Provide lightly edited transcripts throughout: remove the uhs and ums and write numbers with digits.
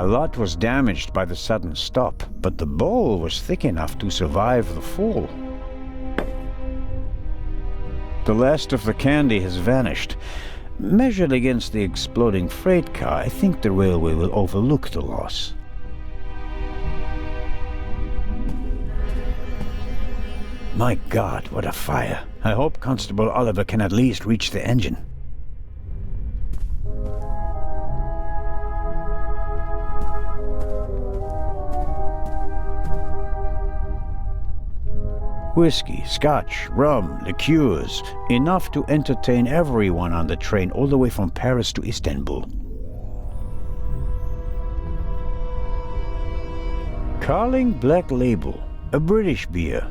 A lot was damaged by the sudden stop, but the bowl was thick enough to survive the fall. The last of the candy has vanished. Measured against the exploding freight car, I think the railway will overlook the loss. My God, what a fire! I hope Constable Oliver can at least reach the engine. Whiskey, scotch, rum, liqueurs, enough to entertain everyone on the train all the way from Paris to Istanbul. Carling Black Label, a British beer.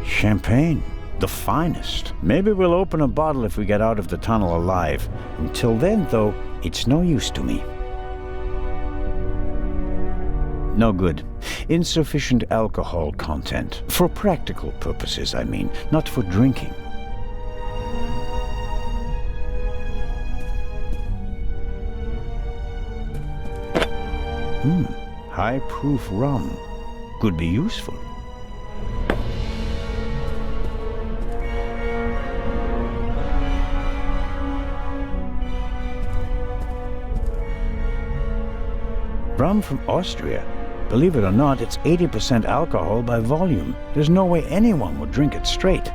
Champagne, the finest. Maybe we'll open a bottle if we get out of the tunnel alive. Until then, though, it's no use to me. No good. Insufficient alcohol content. For practical purposes, I mean, not for drinking. High-proof rum. Could be useful. Rum from Austria. Believe it or not, it's 80% alcohol by volume. There's no way anyone would drink it straight.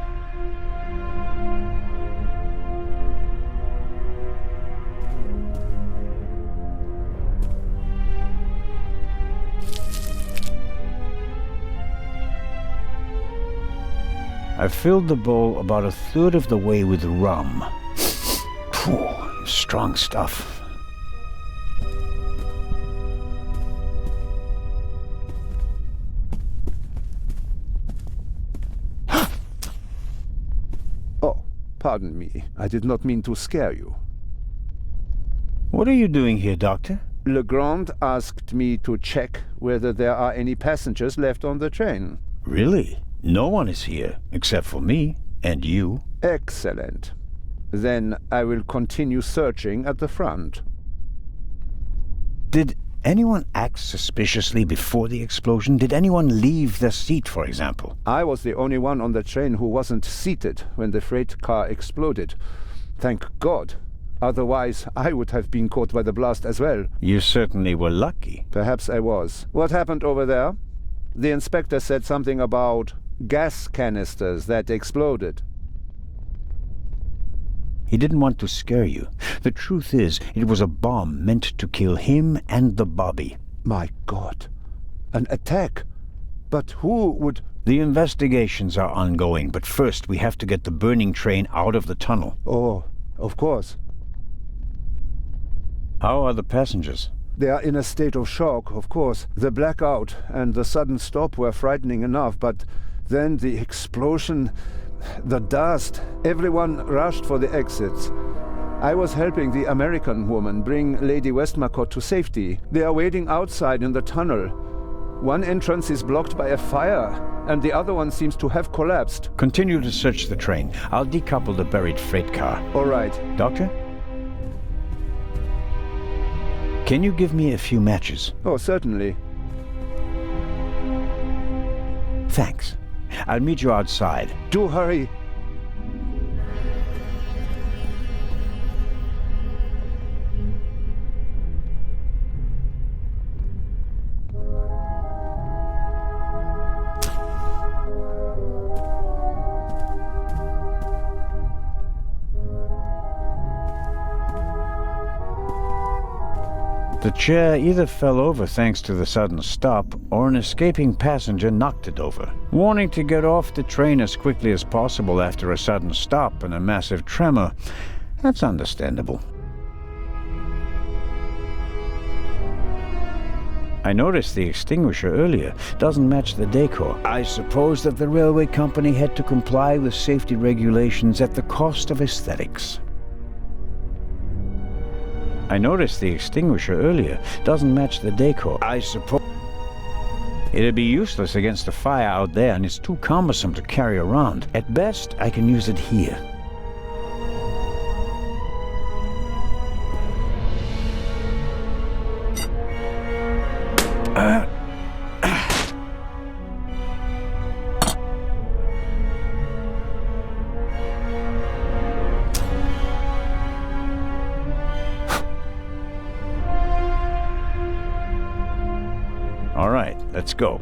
I filled the bowl about a third of the way with rum. Phew, strong stuff. Pardon me, I did not mean to scare you. What are you doing here, Doctor? Legrand asked me to check whether there are any passengers left on the train. Really? No one is here, except for me and you. Excellent. Then I will continue searching at the front. Did anyone act suspiciously before the explosion? Did anyone leave their seat, for example? I was the only one on the train who wasn't seated when the freight car exploded. Thank God. Otherwise, I would have been caught by the blast as well. You certainly were lucky. Perhaps I was. What happened over there? The inspector said something about gas canisters that exploded. He didn't want to scare you. The truth is, it was a bomb meant to kill him and the Bobby. My God. An attack? But who would... The investigations are ongoing, but first we have to get the burning train out of the tunnel. Oh, of course. How are the passengers? They are in a state of shock, of course. The blackout and the sudden stop were frightening enough, but then the explosion... The dust. Everyone rushed for the exits. I was helping the American woman bring Lady Westmacott to safety. They are waiting outside in the tunnel. One entrance is blocked by a fire, and the other one seems to have collapsed. Continue to search the train. I'll decouple the buried freight car. All right. Doctor? Can you give me a few matches? Oh, certainly. Thanks. I'll meet you outside. Do hurry. The chair either fell over thanks to the sudden stop, or an escaping passenger knocked it over. Wanting to get off the train as quickly as possible after a sudden stop and a massive tremor, that's understandable. I noticed the extinguisher earlier. Doesn't match the decor. I suppose that the railway company had to comply with safety regulations at the cost of aesthetics. I noticed the extinguisher earlier. Doesn't match the decor. I suppose it'd be useless against the fire out there, and it's too cumbersome to carry around. At best, I can use it here. Let's go.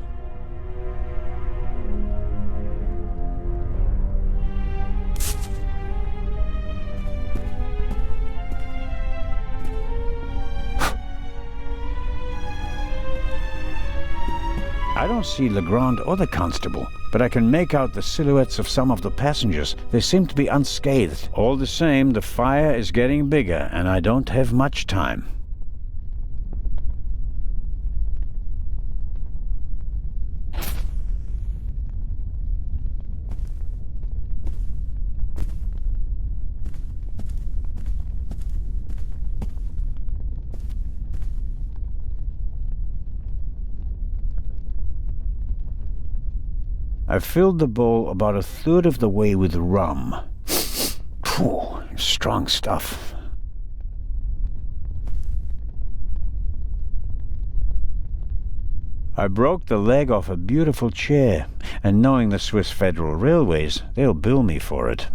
I don't see Legrand or the constable, but I can make out the silhouettes of some of the passengers. They seem to be unscathed. All the same, the fire is getting bigger, and I don't have much time. I filled the bowl about a third of the way with rum. Phew, strong stuff. I broke the leg off a beautiful chair, and knowing the Swiss Federal Railways, they'll bill me for it.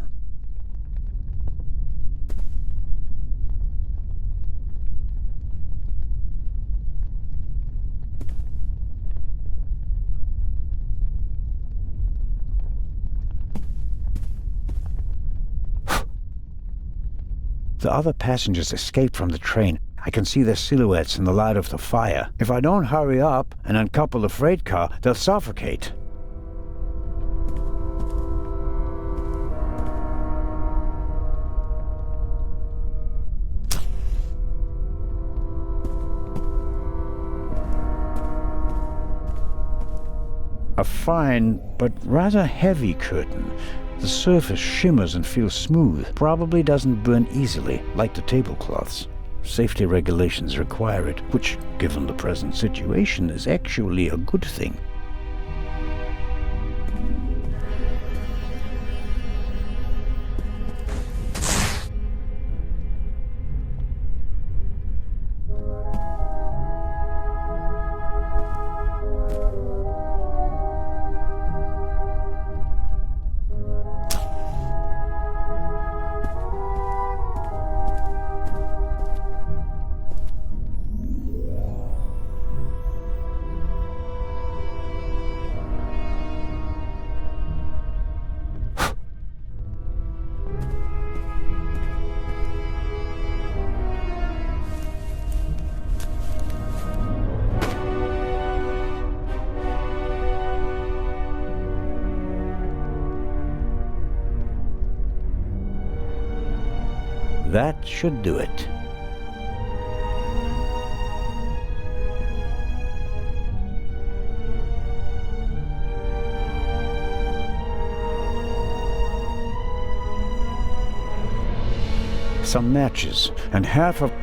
The other passengers escaped from the train. I can see their silhouettes in the light of the fire. If I don't hurry up and uncouple the freight car, they'll suffocate. A fine but rather heavy curtain. The surface shimmers and feels smooth. Probably doesn't burn easily, like the tablecloths. Safety regulations require it, which, given the present situation, is actually a good thing. That should do it. Some matches, and half of...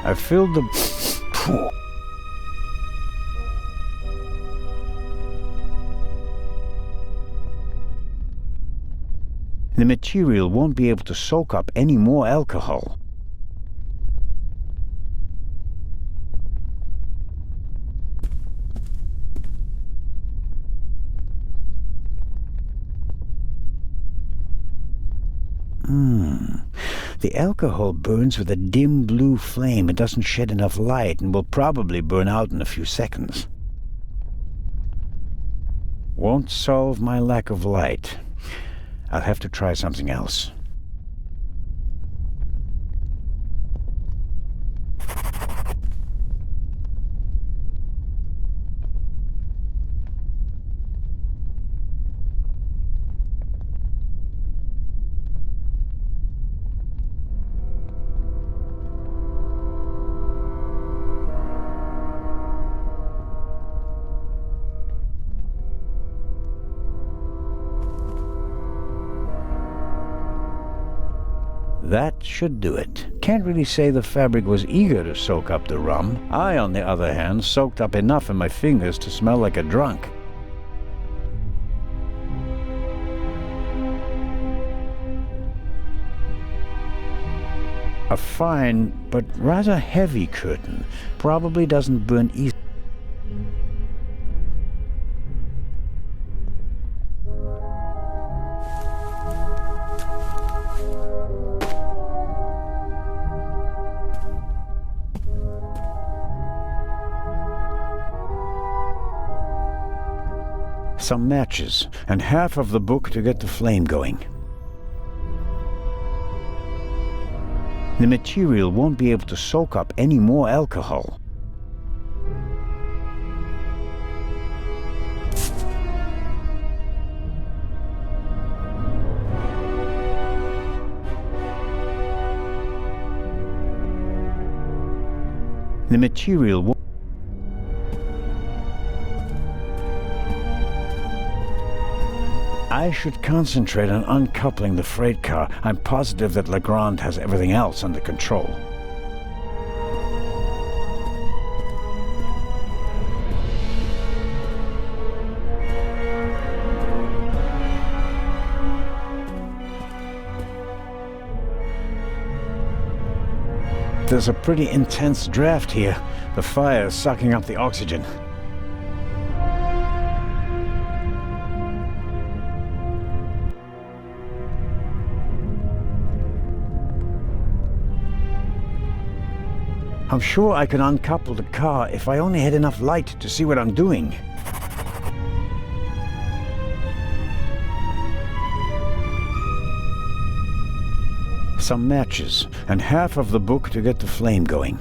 I filled the... The material won't be able to soak up any more alcohol. The alcohol burns with a dim blue flame. It doesn't shed enough light and will probably burn out in a few seconds. Won't solve my lack of light. I'll have to try something else. That should do it. Can't really say the fabric was eager to soak up the rum. I, on the other hand, soaked up enough in my fingers to smell like a drunk. A fine, but rather heavy curtain. Probably doesn't burn easily. Some matches, and half of the book to get the flame going. The material won't be able to soak up any more alcohol. The material won't. I should concentrate on uncoupling the freight car. I'm positive that Legrand has everything else under control. There's a pretty intense draft here. The fire is sucking up the oxygen. I'm sure I can uncouple the car if I only had enough light to see what I'm doing. Some matches, and half of the book to get the flame going.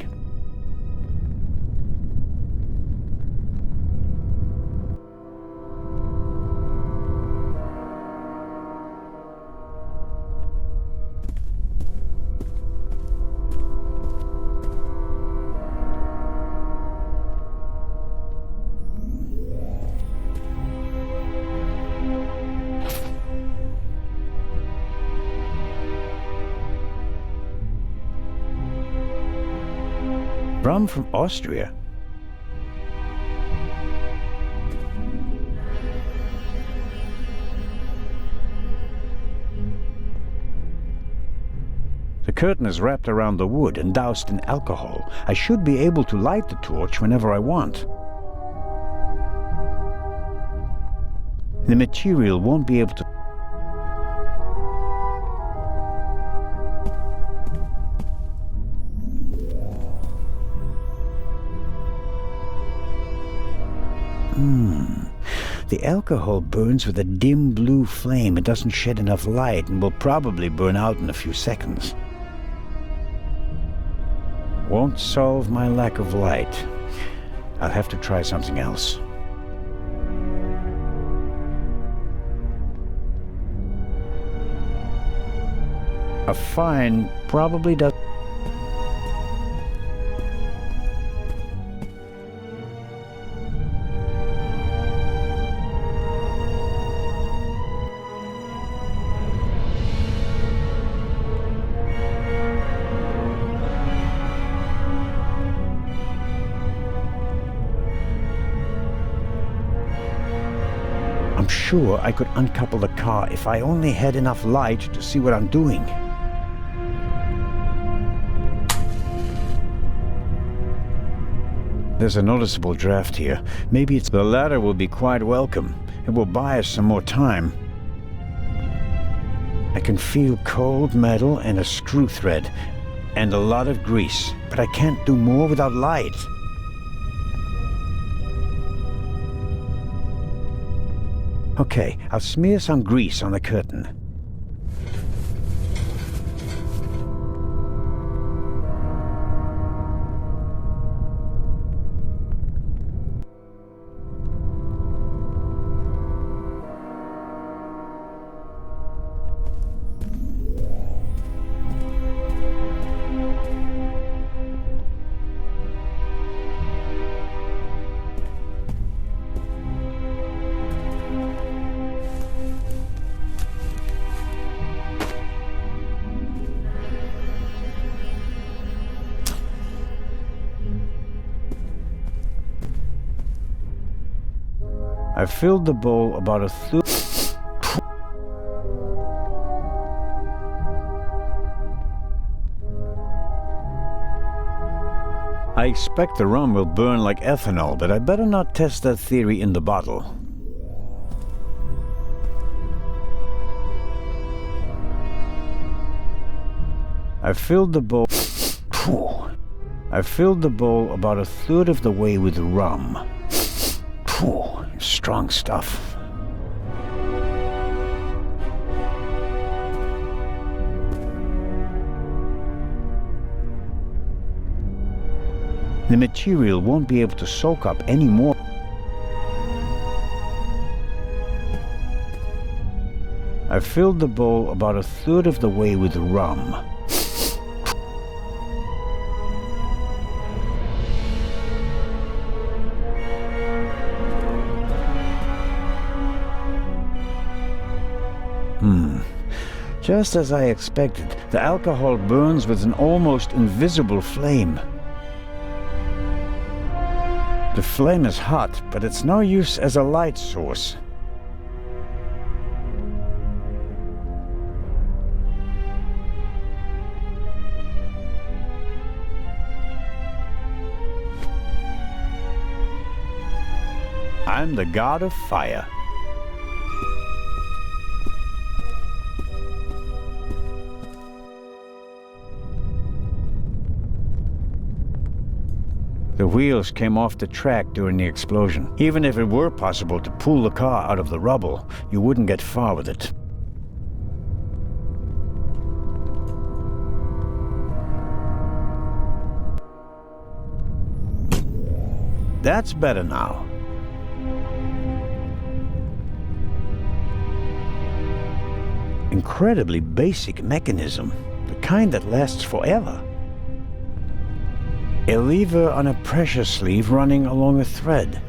Rum from Austria. The curtain is wrapped around the wood and doused in alcohol. I should be able to light the torch whenever I want. The material won't be able to. The alcohol burns with a dim blue flame. It doesn't shed enough light and will probably burn out in a few seconds. Won't solve my lack of light. I'll have to try something else. A fine probably does. I'm sure I could uncouple the car if I only had enough light to see what I'm doing. There's a noticeable draft here. Maybe it's the ladder will be quite welcome. It will buy us some more time. I can feel cold metal and a screw thread, and a lot of grease, but I can't do more without light. Okay, I'll smear some grease on the curtain. I filled the bowl about a third. I expect the rum will burn like ethanol, but I better not test that theory in the bottle. I filled the bowl. I filled the bowl about a third of the way with rum. Strong stuff. The material won't be able to soak up any more. I filled the bowl about a third of the way with rum. Just as I expected, the alcohol burns with an almost invisible flame. The flame is hot, but it's no use as a light source. I'm the god of fire. The wheels came off the track during the explosion. Even if it were possible to pull the car out of the rubble, you wouldn't get far with it. That's better now. Incredibly basic mechanism, the kind that lasts forever. A lever on a pressure sleeve running along a thread.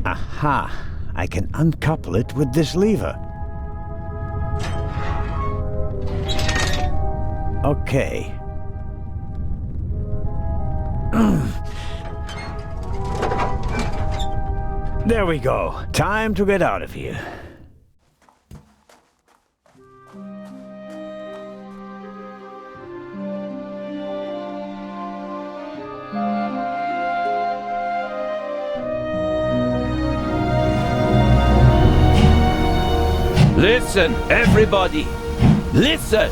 Aha! I can uncouple it with this lever. Okay. There we go. Time to get out of here. Listen, everybody! Listen!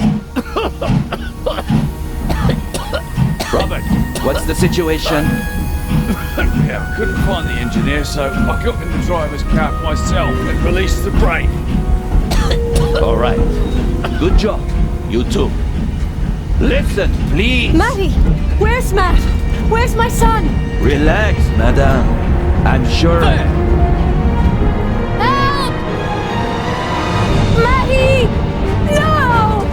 Robert, what's the situation? Yeah, I couldn't find the engineer, so I got in the driver's cab myself and released the brake. All right. Good job, you two. Listen, please! Matty! Where's Matt? Where's my son? Relax, madame. I'm sure... Help! Matty! No!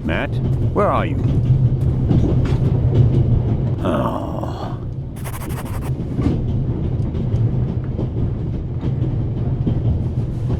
Matt, where are you?